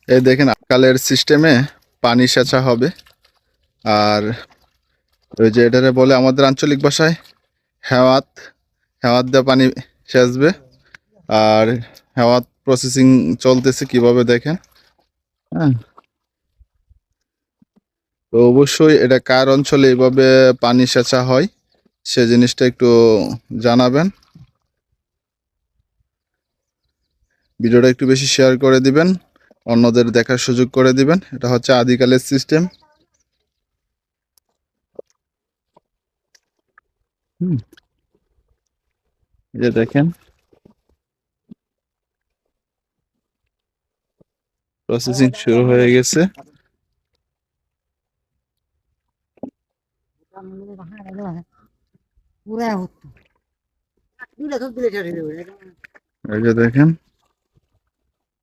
এই দেখেন আজকালের সিস্টেমে পানি সেচা হবে। আর ওই যে এটারে বলে আমাদের আঞ্চলিক ভাষায় হেওয়াত, হেওয়াত দিয়ে পানি সেচবে। আর হেওয়াত প্রসেসিং চলতেছে কিভাবে দেখেন। হ্যাঁ, তো অবশ্যই এটা কার অঞ্চলে এইভাবে পানি সেচা হয় সে জিনিসটা একটু জানাবেন। ভিডিওটা একটু বেশি শেয়ার করে দিবেন, অন্যদের দেখার সুযোগ করে দিবেন। এটা হচ্ছে আদিকালের সিস্টেম। এই যে দেখেন প্রসেসিং শুরু হয়ে গেছে। এই যে দেখেন